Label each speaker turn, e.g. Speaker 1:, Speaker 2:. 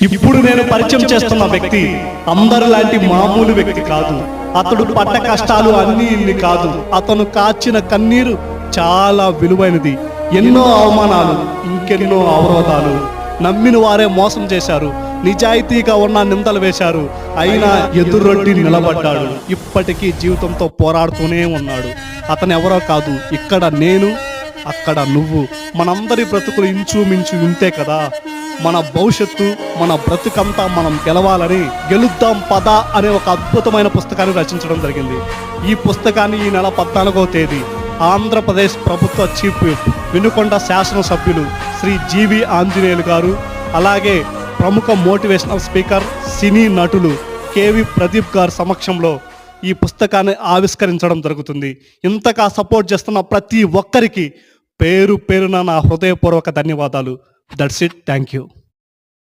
Speaker 1: ఇప్పుడు నేను పరిచయం చేస్తున్న వ్యక్తి అందరిలాంటి మామూలు వ్యక్తి కాదు. అతడు పడ్డ కష్టాలు అన్నీ ఇన్ని కాదు. అతను కాచిన కన్నీరు చాలా విలువైనది. ఎన్నో అవమానాలు, ఇంకెన్నో అవరోధాలు. నమ్మిన వారే మోసం చేశారు, నిజాయితీగా ఉన్న నిందలు వేశారు. అయినా ఎదురొడ్డి నిలబడ్డాడు. ఇప్పటికీ జీవితంతో పోరాడుతూనే ఉన్నాడు. అతను ఎవరో కాదు, ఇక్కడ నేను, అక్కడ నువ్వు. మనందరి బ్రతుకులు ఇంచుమించు ఇంతే కదా. మన భవిష్యత్తు, మన బ్రతుకంతా మనం గెలవాలని గెలుద్దాం పద అనే ఒక అద్భుతమైన పుస్తకాన్ని రచించడం జరిగింది. ఈ పుస్తకాన్ని ఈ నెల 14వ తేదీ ఆంధ్రప్రదేశ్ ప్రభుత్వ చీఫ్ విప్, వినుకొండ శాసనసభ్యులు శ్రీ జీవి ఆంజనేయులు గారు, అలాగే ప్రముఖ మోటివేషనల్ స్పీకర్, సినీ నటులు కేవి ప్రదీప్ గారి సమక్షంలో ఈ పుస్తకాన్ని ఆవిష్కరించడం జరుగుతుంది. ఇంతగా సపోర్ట్ చేస్తున్న ప్రతి ఒక్కరికి పేరు పేరున నా హృదయపూర్వక ధన్యవాదాలు. That's it. Thank you.